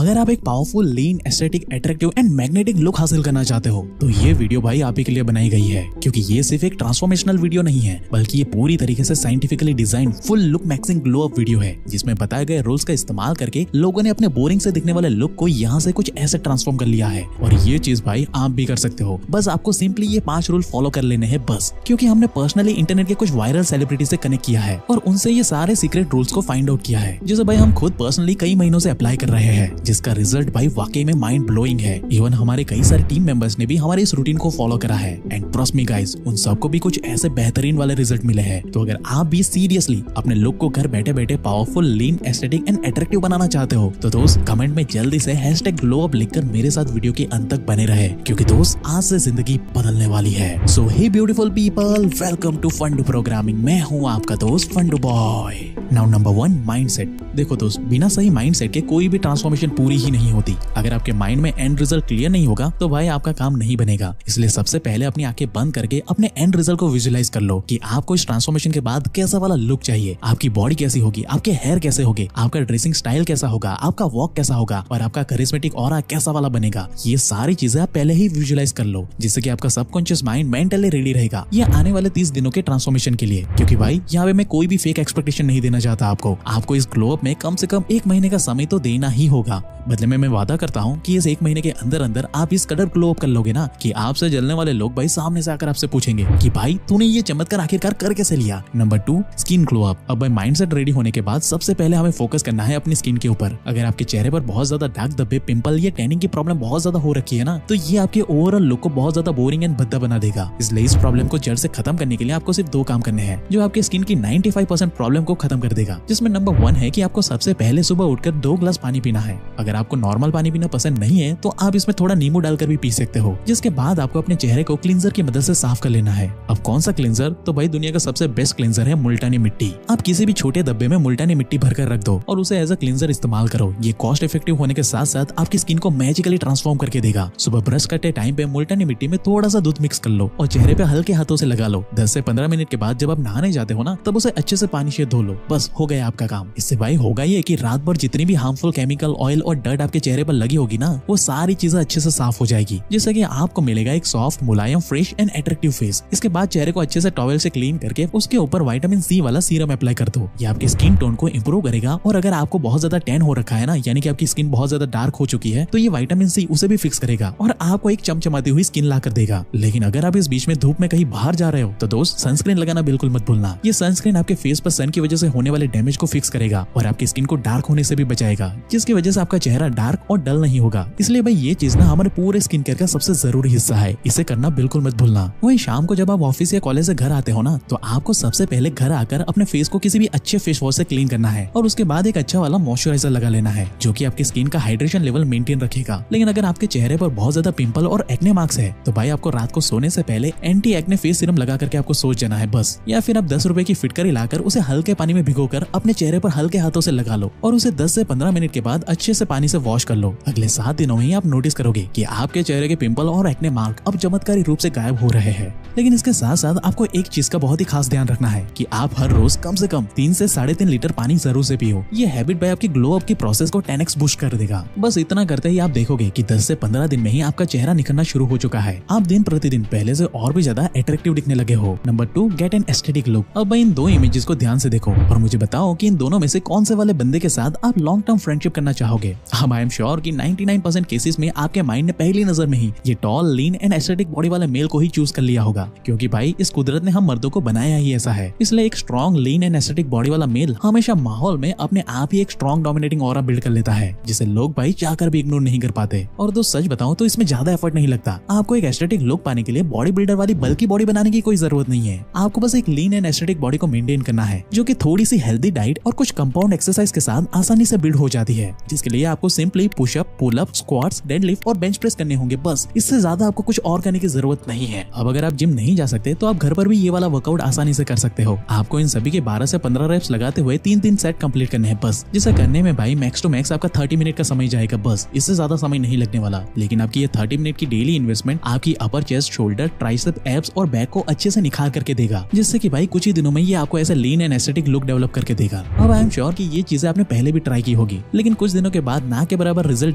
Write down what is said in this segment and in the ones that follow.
अगर आप एक powerful, lean, aesthetic, attractive and magnetic look हासिल करना चाहते हो तो ये वीडियो भाई आप ही के लिए बनाई गई है, क्योंकि ये सिर्फ एक ट्रांसफॉर्मेशनल वीडियो नहीं है, बल्कि ये पूरी तरीके से scientifically design full look maxing glow up video है, जिसमें बताए गए रूल्स का इस्तेमाल करके लोगों ने अपने बोरिंग से दिखने वाले लुक को यहाँ से कुछ ऐसे ट्रांसफॉर्म कर लिया है। और ये चीज भाई आप भी कर सकते हो, बस आपको सिंपली ये 5 रूल फॉलो कर लेने हैं बस। क्योंकि हमने पर्सनली इंटरनेट के कुछ वायरल सेलिब्रिटी से कनेक्ट किया है और उनसे ये सारे सीक्रेट रूल्स को फाइंड आउट किया है, जिसे भाई हम खुद पर्सनली कई महीनों से अप्लाई कर रहे हैं, जिसका रिजल्ट भाई वाकई में माइंड ब्लोइंग है। इवन हमारे कई सारे टीम मेंबर्स ने भी हमारे इस रूटीन को फॉलो करा है एंड ट्रस्ट मी गाइस, उन सबको भी कुछ ऐसे बेहतरीन वाले रिजल्ट मिले हैं। तो अगर आप भी सीरियसली अपने लुक को घर बैठे बैठे powerful, lean, aesthetic and attractive बनाना चाहते हो तो दोस्त कमेंट में जल्दी से #GLOWUP लिखकर मेरे साथ वीडियो के अंत तक बने रहे, क्योंकि दोस्त आज से जिंदगी बदलने वाली है। So hey beautiful people, welcome to Fundoo programming. मैं हूँ आपका दोस्त Fundoo boy. Now number 1, mindset. देखो दोस्त, बिना सही माइंडसेट के कोई भी ट्रांसफॉर्मेशन पूरी ही नहीं होती। अगर आपके माइंड में एंड रिजल्ट क्लियर नहीं होगा तो भाई आपका काम नहीं बनेगा। इसलिए सबसे पहले अपनी आंखें बंद करके अपने एंड रिजल्ट को विजुअलाइज कर लो कि आपको इस ट्रांसफॉर्मेशन के बाद कैसा वाला लुक चाहिए, आपकी बॉडी कैसी होगी, आपके हेयर कैसे होंगे, आपका ड्रेसिंग स्टाइल कैसा होगा, आपका वॉक कैसा होगा और आपका करिश्मेटिक ऑरा कैसा वाला बनेगा। ये सारी चीजें आप पहले ही विजुअलाइज कर लो, जिससे कि आपका सबकॉन्शियस माइंड मेंटली रेडी रहेगा ये आने वाले 30 दिनों के ट्रांसफॉर्मेशन के लिए। क्योंकि भाई यहाँ पे मैं कोई भी फेक एक्सपेक्टेशन नहीं देना चाहता आपको इस ग्लो अप में कम से कम 1 महीने का समय तो देना ही होगा। बदले में मैं वादा करता हूँ कि इस 1 महीने के अंदर अंदर आप इस कदर ग्लो अप कर लोगे ना कि आपसे जलने वाले लोग भाई सामने से आकर आपसे पूछेंगे कि भाई तूने ये चमत्कार आखिरकार कर कैसे लिया। Number 2, skin glow up. अब भाई माइंडसेट रेडी होने के बाद सबसे पहले हमें फोकस करना है अपनी स्किन के ऊपर। अगर आपके चेहरे पर बहुत ज्यादा दाग धब्बे, पिंपल या टैनिंग की प्रॉब्लम बहुत ज्यादा हो रखी है ना, तो ये आपके ओवरऑल लुक को बहुत ज्यादा बोरिंग एंड भद्दा बना देगा। इसलिए इस प्रॉब्लम को जड़ से खत्म करने के लिए आपको सिर्फ 2 काम करने हैं, जो आपके स्किन की 95% प्रॉब्लम को खत्म कर देगा। जिसमें नंबर 1 है कि आपको सबसे पहले सुबह उठकर 2 ग्लास पानी पीना है। अगर आपको नॉर्मल पानी पीना पसंद नहीं है तो आप इसमें थोड़ा नींबू डालकर भी पी सकते हो। जिसके बाद आपको अपने चेहरे को क्लींजर की मदद से साफ कर लेना है। अब कौन सा क्लींजर? तो भाई दुनिया का सबसे बेस्ट क्लींजर है मुल्तानी मिट्टी। आप किसी भी छोटे डब्बे में मुल्तानी मिट्टी भरकर रख दो और उसे एज अ क्लींजर इस्तेमाल करो। ये कॉस्ट इफेक्टिव होने के साथ साथ आपकी स्किन को मैजिकली ट्रांसफॉर्म करके देगा। सुबह ब्रश करते टाइम पे मुल्तानी मिट्टी में थोड़ा सा दूध मिक्स कर लो और चेहरे पे हल्के हाथों से लगा लो। 10 से 15 मिनट के बाद जब आप नहाने जाते हो ना, तब उसे अच्छे से पानी से धो लो। बस हो गया आपका काम। इससे भाई होगा ये कि रात भर जितनी भी हार्मफुल केमिकल, ऑयल और डर्ट आपके चेहरे पर लगी होगी ना, वो सारी चीजें अच्छे से साफ हो जाएगी, जिससे कि आपको मिलेगा एक soft, Mulayam, fresh and attractive face. इसके बाद चेहरे को अच्छे से टॉवेल से क्लीन करके उसके ऊपर विटामिन सी वाला सीरम अप्लाई कर दो। ये आपके स्किन टोन को इंप्रूव करेगा और अगर आपको बहुत ज्यादा टैन हो रखा है ना, यानी कि आपकी स्किन बहुत ज्यादा डार्क हो चुकी है, तो ये विटामिन सी उसे भी फिक्स करेगा और आपको एक चमचमाती हुई स्किन ला कर देगा। लेकिन अगर आप इस बीच में धूप में कहीं बाहर जा रहे हो तो दोस्त सनस्क्रीन लगाना बिल्कुल मत भूलना। ये सनस्क्रीन आपके फेस पर सन की वजह से होने वाले डैमेज को फिक्स करेगा और आपकी स्किन को डार्क होने से भी बचाएगा, जिसकी वजह से आपका चेहरा डार्क और डल नहीं होगा। इसलिए भाई ये चीज ना हमारे पूरे स्किन केयर का सबसे जरूरी हिस्सा है, इसे करना बिल्कुल मत भूलना। वही शाम को जब आप ऑफिस या कॉलेज से घर आते हो ना, तो आपको सबसे पहले घर आकर अपने फेस को किसी भी अच्छे फेस वॉश से क्लीन करना है और उसके बाद एक अच्छा वाला मॉइस्चराइजर लगा लेना है, जो कि आपकी स्किन का हाइड्रेशन लेवल मेंटेन रखेगा। लेकिन अगर आपके चेहरे पर बहुत ज्यादा पिंपल और एक्ने मार्क्स है तो भाई आपको रात को सोने से पहले एंटी एक्ने फेस सीरम लगा करके आपको सो जाना है बस। या फिर आप 10 रुपए की फिटकरी लाकर उसे हल्के पानी में भिगोकर अपने चेहरे पर हल्के हाथों से लगा लो और उसे 10 से 15 मिनट के बाद अच्छे से पानी से वॉश कर लो। अगले 7 दिनों में ही आप नोटिस करोगे कि आपके चेहरे के पिंपल और एक्ने मार्क अब चमत्कारी रूप से गायब हो रहे हैं। लेकिन इसके साथ साथ आपको एक चीज का बहुत ही खास ध्यान रखना है कि आप हर रोज कम से कम 3 से 3.5 लीटर पानी जरूर से पियो। ये हैबिट भाई आपकी ग्लो अप की प्रोसेस को 10x बूस्ट कर देगा। बस इतना करते ही आप देखोगे कि 10 से 15 दिन में ही आपका चेहरा निखरना शुरू हो चुका है। आप दिन प्रतिदिन पहले से और भी ज्यादा अट्रैक्टिव दिखने लगे हो। Number 2, get an aesthetic look. अब भाई इन 2 इमेजेस को ध्यान से देखो और मुझे बताओ कि इन दोनों में से कौन से वाले बंदे के साथ आप लॉन्ग टर्म फ्रेंडशिप करना चाहोगे। हम आई एम श्योर कि 99% केसेस में आपके माइंड ने पहली नजर में ही ये tall, lean and aesthetic body वाले मेल को ही चूज कर लिया होगा, क्योंकि भाई इस कुदरत ने हम मर्दों को बनाया ही ऐसा है। इसलिए एक strong, lean and aesthetic body वाला मेल हमेशा माहौल में अपने आप ही एक स्ट्रॉन्ग डोमिनेटिंग ऑरा बिल्ड कर लेता है, जिसे लोग भाई चाहकर भी इग्नोर नहीं कर पाते। और दोस्त सच बताऊं तो इसमें ज्यादा एफर्ट नहीं लगता। आपको एक एस्थेटिक लुक पाने के लिए बॉडी बिल्डर वाली बल्कि बॉडी बनाने की कोई जरूरत नहीं है। आपको बस एक लीन एंड एस्थेटिक बॉडी को मेंटेन करना है, जो कि थोड़ी सी हेल्दी डाइट और कुछ कंपाउंड एक्सरसाइज के साथ आसानी से बिल्ड हो जाती है, जिसके लिए आपको simply pushup, pull up, squats, deadlift और बेंच प्रेस करने होंगे बस। इससे ज्यादा आपको कुछ और करने की जरूरत नहीं है। अब अगर आप जिम जिम नहीं जा सकते तो आप घर पर भी ये वाला वर्कआउट आसानी से कर सकते हो। आपको इन सभी के 12 से 15 रेप्स लगाते हुए 3-3 सेट कंप्लीट करने हैं बस। जिसे करने में भाई मैक्स टू मैक्स आपका 30 मिनट का समय जाएगा बस, इससे ज्यादा समय नहीं लगने वाला। लेकिन आपकी ये 30 मिनट की डेली इन्वेस्टमेंट आपकी अपर चेस्ट, शोल्डर, ट्राइसेप, एब्स और बैक को अच्छे से निखार करके देगा, जिससे कि भाई कुछ ही दिनों में ये आपको ऐसा लीन एंड एस्थेटिक लुक डेवलप करके देगा। अब आई एम श्योर कि ये चीजें आपने पहले भी ट्राई की होगी, लेकिन कुछ दिनों के बाद ना के बराबर रिजल्ट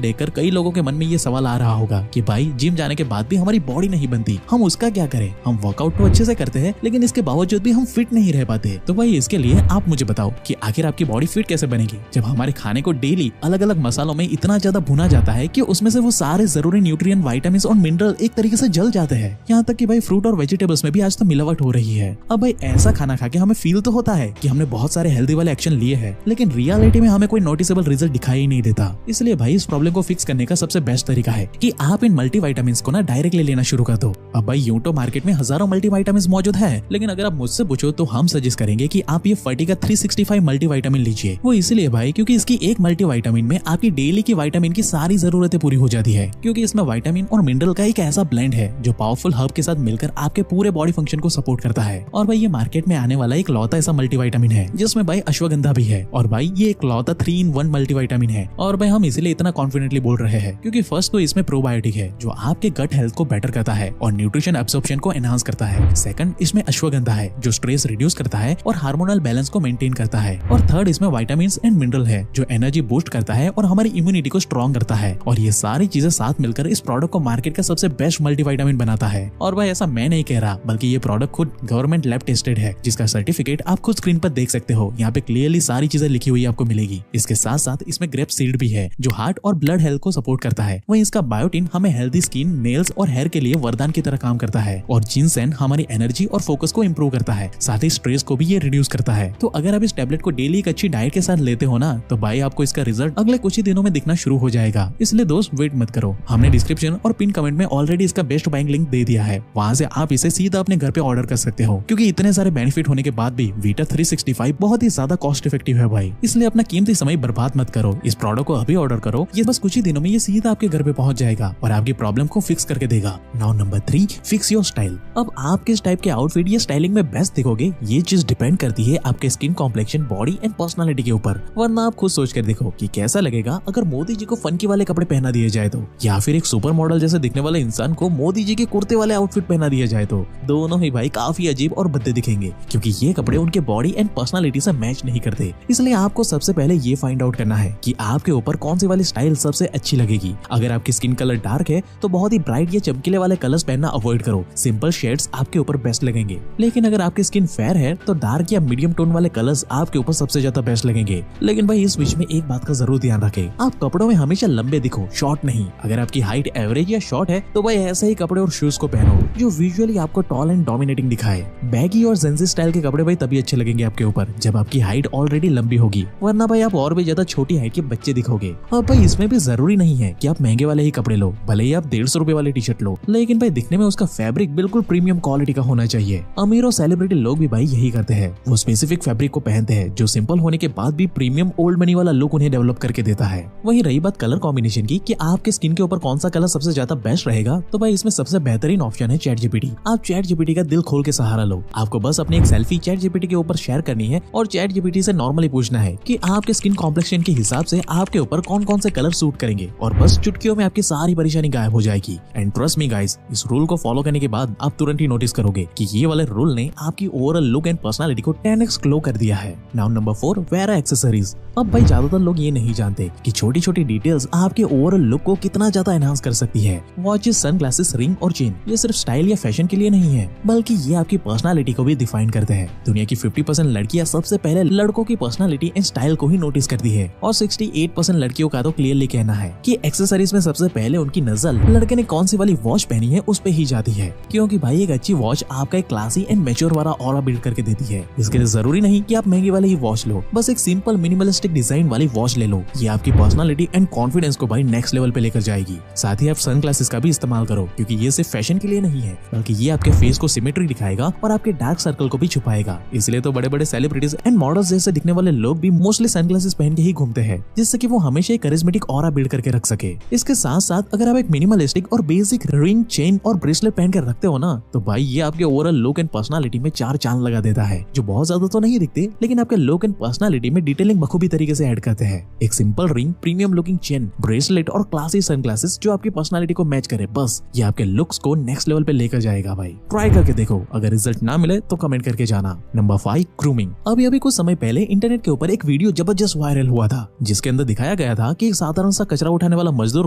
देखकर कई लोगों के मन में ये सवाल आ रहा होगा कि भाई जिम जाने के बाद भी हमारी बॉडी नहीं बनती, हम उसका क्या करें? हम वर्कआउट तो अच्छे से करते हैं लेकिन इसके बावजूद भी हम फिट नहीं रह पाते। तो भाई इसके लिए आप मुझे बताओ कि आखिर आपकी बॉडी फिट कैसे बनेगी जब हमारे खाने को डेली अलग अलग मसालों में इतना ज्यादा भुना जाता है कि उसमें से वो सारे जरूरी न्यूट्रिएंट, विटामिन और मिनरल एक तरीके से जल जाते हैं। यहाँ तक कि भाई फ्रूट और वेजिटेबल्स में भी आज तो मिलावट हो रही है। अब भाई ऐसा खाना खा के हमें फील तो होता है कि हमने बहुत सारे हेल्दी वाले एक्शन लिए हैं, लेकिन रियलिटी में हमें कोई नोटिसेबल रिजल्ट दिखाई ही नहीं देता। इसलिए भाई इस प्रॉब्लम को फिक्स करने का सबसे बेस्ट तरीका है कि आप इन मल्टीविटामिन्स को ना डायरेक्टली लेना शुरू कर दो। अब भाई यूं तो मार्केट में हजारों मल्टीविटामिन्स मौजूद है, लेकिन अगर आप मुझसे पूछो तो हम सजेस्ट करेंगे कि आप ये फर्टिगा 365 मल्टीविटामिन लीजिए। वो इसलिए भाई क्योंकि इसकी एक मल्टीविटामिन में आपकी डेली की विटामिन की सारी जरूरतें पूरी हो जाती है, क्योंकि इसमें विटामिन और मिनरल का एक ऐसा ब्लेंड है जो पावरफुल हर्ब के साथ मिलकर आपके पूरे बॉडी फंक्शन को सपोर्ट करता है। और भाई ये मार्केट में आने वाला एक लौता ऐसा मल्टीविटामिन है जिसमें भाई अश्वगंधा भी है, और भाई ये एक लौता 3-in-1 मल्टीविटामिन है। और भाई हम इसीलिए इतना कॉन्फिडेंटली बोल रहे हैं क्योंकि फर्स्ट तो इसमें प्रोबायोटिक है जो आपके गट हेल्थ को बेटर करता है और न्यूट्रिशन एब्सॉर्प्शन को एनहांस करता है। सेकंड, इसमें अश्वगंधा है जो स्ट्रेस रिड्यूस करता है और हार्मोनल बैलेंस को मेंटेन करता है। और थर्ड, इसमें विटामिन एंड मिनरल है जो एनर्जी बूस्ट करता है और हमारी इम्यूनिटी को स्ट्रॉन्ग करता है। और ये सारी चीजें साथ मिलकर इस प्रोडक्ट को मार्केट का सबसे बेस्ट मल्टीविटामिन बनाता है। और भाई ऐसा मैं नहीं कह रहा, बल्कि ये प्रोडक्ट खुद गवर्नमेंट लैब टेस्टेड है, जिसका सर्टिफिकेट आप खुद स्क्रीन पर देख सकते हो। यहाँ पे क्लियरली सारी चीजें लिखी हुई आपको मिलेगी। इसके साथ साथ इसमें ग्रेप सीड भी है जो हार्ट और ब्लड हेल्थ को सपोर्ट करता है। वहीं इसका बायोटिन हमें हेल्दी स्किन, नेल्स और हेयर के लिए वरदान की तरह काम करता है। और जिनसेन हमारी एनर्जी और फोकस को इंप्रूव करता है, साथ ही स्ट्रेस को भी ये रिड्यूस करता है। तो अगर आप इस टेबलेट को डेली एक अच्छी डाइट के साथ लेते हो ना, तो भाई आपको इसका रिजल्ट अगले कुछ ही दिनों में दिखना शुरू हो जाएगा। इसलिए दोस्त वेट मत करो, हमने डिस्क्रिप्शन और पिन कमेंट में ऑलरेडी इसका बेस्ट बाइंग लिंक दे दिया है, वहां से आप इसे सीधा अपने घर पे ऑर्डर कर सकते हो। क्योंकि इतने सारे बेनिफिट होने के बाद भी वीटा 365 बहुत ही ज्यादा कॉस्ट इफेक्टिव है भाई, इसलिए अपना कीमती समय बर्बाद मत करो। इस प्रोडक्ट को अभी ऑर्डर करो, ये बस कुछ ही दिनों में ये सीधा आपके घर पे पहुंच जाएगा और आपकी प्रॉब्लम को फिक्स करके देगा। Now number 3, fix your style. अब आप किस टाइप के आउटफिट या स्टाइलिंग में बेस्ट दिखोगे, ये चीज डिपेंड करती है आपके skin complexion, body and personality के ऊपर। वरना आप खुद सोच कर देखो कि कैसा लगेगा अगर मोदी जी को फंकी वाले कपड़े पहना दिए जाए तो, या फिर एक सुपर मॉडल जैसे दिखने वाले इंसान को मोदी जी के कुर्ते वाले आउटफिट पहना दिया जाए तो दोनों ही भाई काफी अजीब और भद्दे दिखेंगे, क्योंकि ये कपड़े उनके बॉडी एंड पर्सनालिटी से मैच नहीं करते। इसलिए आपको सबसे पहले ये फाइंड आउट करना है कि आपके ऊपर कौन सी वाली स्टाइल सबसे अच्छी लगेगी। अगर आपकी स्किन कलर डार्क है तो बहुत ही ब्राइट या चमकीले वाले कलर्स पहनना अवॉइड करो, सिंपल शेड्स आपके ऊपर बेस्ट लगेंगे। लेकिन अगर आपकी स्किन फेयर है तो डार्क या मीडियम टोन वाले कलर्स आपके ऊपर सबसे ज्यादा बेस्ट लगेंगे। लेकिन भाई इस बीच में एक बात का जरूर ध्यान रखें, आप कपड़ों में हमेशा लंबे दिखो, शॉर्ट नहीं। अगर आपकी हाइट एवरेज या शॉर्ट है तो भाई ऐसे ही कपड़े और शूज को पहनो जो विजुअली आपको टॉल एंड डोमिनेटिंग दिखाए। बैगी और जेंजी स्टाइल के कपड़े भाई तभी अच्छे लगेंगे आपके ऊपर जब आपकी हाइट ऑलरेडी लंबी होगी, वरना भाई आप और भी ज्यादा छोटी हाइट के बच्चे दिखोगे। और भाई इसमें भी जरूरी नहीं है कि आप महंगे वाले ही कपड़े लो, भले ही आप 150 रुपए वाली टी शर्ट लो, लेकिन भाई दिखने में उसका फैब्रिक बिल्कुल प्रीमियम क्वालिटी का होना चाहिए। अमीर और सेलिब्रिटी लोग भी भाई यही करते हैं, वो स्पेसिफिक फैब्रिक को पहनते हैं जो सिंपल होने के बाद भी प्रीमियम ओल्ड मनी वाला लुक उन्हें डेवलप करके देता है। वहीं रही बात कलर कॉम्बिनेशन की कि आपके स्किन के ऊपर कौन सा कलर सबसे ज्यादा बेस्ट रहेगा, तो भाई इसमें सबसे बेहतरीन ऑप्शन है चैट जीपीटी। आप चैट जीपीटी का दिल खोल के सहारा लो। आपको बस अपनी एक सेल्फी चैट जीपीटी के ऊपर शेयर करनी है और चैट जीपीटी से नॉर्मली पूछना है कि आपके स्किन कॉम्प्लेक्शन के हिसाब से आपके ऊपर कौन कौन से कलर सूट करेंगे, और बस चुटकियों में आपकी सारी परेशानी गायब हो जाएगी। एंड ट्रस्ट मी गाइस, इस रूल को फॉलो करने के बाद आप तुरंत ही नोटिस करोगे कि ये वाले रूल ने आपकी ओवरऑल लुक एंड पर्सनालिटी को 10x ग्लो कर दिया है। Now number 4, wear accessories. अब भाई ज्यादातर लोग ये नहीं जानते कि छोटी छोटी डिटेल्स आपके ओवरऑल लुक को कितना ज्यादा एनहांस कर सकती है। वॉचेस, सनग्लासेस, रिंग और चेन ये सिर्फ स्टाइल या फैशन के लिए नहीं है, बल्कि ये आपकी पर्सनालिटी को भी डिफाइन करते हैं। दुनिया की 50% लड़कियां सबसे पहले लड़कों की पर्सनालिटी एंड स्टाइल को ही नोटिस करती है, और 68% लड़कियों का तो क्लियरली कहना है कि एक्सेसरीज में सबसे पहले उनकी नजर लड़के ने कौन सी वाली वॉच पहनी है उस पे ही जाती है। क्योंकि भाई एक अच्छी वॉच आपका एक क्लासी एंड मैच्योर वाला ऑरा बिल्ड करके देती है। इसके लिए जरूरी नहीं कि आप महंगी वाली ही वॉच लो, बस एक सिंपल मिनिमलिस्टिक डिजाइन वाली वॉच ले लो। ये आपकी पर्सनालिटी एंड कॉन्फिडेंस को भाई नेक्स्ट लेवल पे लेकर जाएगी। साथ ही आप सनग्लासेस का भी इस्तेमाल करो, क्योंकि ये सिर्फ फैशन के लिए नहीं है, बल्कि ये आपके फेस को सिमेट्री दिखाएगा और आपके डार्क सर्कल को भी छुपाएगा। इसलिए तो बड़े बड़े सेलिब्रिटीज एंड मॉडल्स जैसे दिखने वाले लोग भी मोस्टली सनग्लासेस पहन के ही घूमते हैं, जिससे कि वो हमेशा एक करिश्मेटिक ऑरा बिल्ड करके रख सके। इसके साथ साथ अगर आप एक मिनिमलिस्टिक और बेसिक रिंग, चेन और ब्रेसलेट पहन कर रखते हो ना, ना, तो भाई ये आपके ओवरऑल लुक एंड पर्सनालिटी में चार चांद लगा देता है, जो बहुत ज्यादा तो नहीं दिखते लेकिन आपके लुक एंड पर्सनालिटी में डिटेलिंग बखूबी तरीके से ऐड करते हैं। एक simple ring, premium looking chain, bracelet और क्लासी सनग्लासेस जो आपकी पर्सनालिटी को मैच करे, बस ये आपके लुक्स को नेक्स्ट लेवल पे लेकर जाएगा भाई। ट्राई करके देखो, अगर रिजल्ट ना मिले तो कमेंट करके जाना। Number 5, grooming. अभी कुछ समय पहले इंटरनेट के ऊपर एक वीडियो जबरदस्त वायरल हुआ था, जिसके अंदर दिखाया गया था कि एक साधारण सा कचरा उठाने वाला मजदूर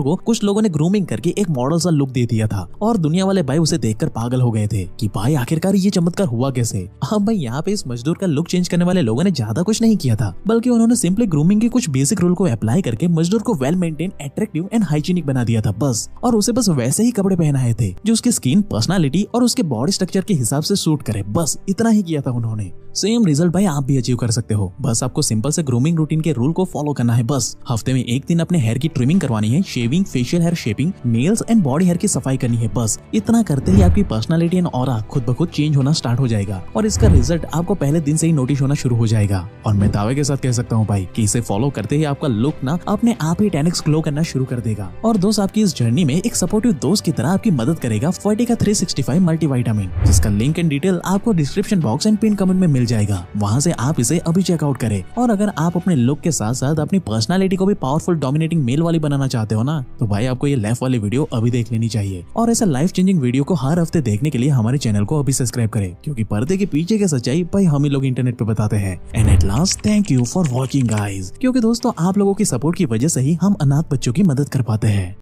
को कुछ लोगों ने ग्रूमिंग करके एक मॉडल सा लुक दे दिया था और दुनिया वाले भाई उसे देखकर पागल हो गए थे कि भाई आखिरकार ये चमत्कार हुआ कैसे। हाँ भाई, यहाँ पे इस मजदूर का लुक चेंज करने वाले लोगों ने ज्यादा कुछ नहीं किया था, बल्कि उन्होंने सिंपली ग्रूमिंग के कुछ बेसिक रूल को अप्लाई करके मजदूर को well maintain, attractive and hygienic बना दिया था बस। और उसे बस वैसे ही कपड़े पहनाए थे जो उसकी स्किन, पर्सनालिटी और उसके बॉडी स्ट्रक्चर के हिसाब से सूट करे, बस इतना ही किया था उन्होंने। सेम रिजल्ट भाई आप भी अचीव कर सकते हो, बस आपको सिंपल से ग्रूमिंग रूटीन के रूल को फॉलो करना है बस। हफ्ते में एक दिन अपने हेयर की ट्रिमिंग करवानी है, shaving, facial hair shaping, nails and body hair की सफाई करनी है, बस इतना करते ही आपकी पर्सनालिटी एंड ऑरा खुद ब खुद चेंज होना स्टार्ट हो जाएगा और इसका रिजल्ट आपको पहले दिन से ही नोटिस होना शुरू हो जाएगा। और मैं दावे के साथ कह सकता हूँ भाई कि इसे फॉलो करते ही आपका लुक ना अपने आप ही 10x ग्लो करना शुरू कर देगा। और दोस्त आपकी इस जर्नी में एक सपोर्टिव दोस्त की तरह आपकी मदद करेगा फर्टिका 365 मल्टीविटामिन, जिसका लिंक एंड डिटेल आपको description box and pin comment में मिल जाएगा। वहाँ से आप इसे अभी चेकआउट करें। और अगर आप अपने लुक के साथ साथ अपनी पर्सनालिटी को भी पावरफुल, डोमिनेटिंग मेल वाली बनाना चाहते हो ना, तो भाई आपको ये लेफ्ट वाली वीडियो अभी देख लेनी चाहिए। और ऐसा लाइफ चेंजिंग वीडियो को हर हफ्ते देखने के लिए हमारे चैनल को अभी सब्सक्राइब करें, क्योंकि पर्दे के पीछे की सच्चाई भाई हम ही लोग इंटरनेट पे बताते हैं। And at last, thank you for watching guys, क्योंकि दोस्तों आप लोगों की सपोर्ट की वजह से ही हम अनाथ बच्चों की मदद कर पाते हैं।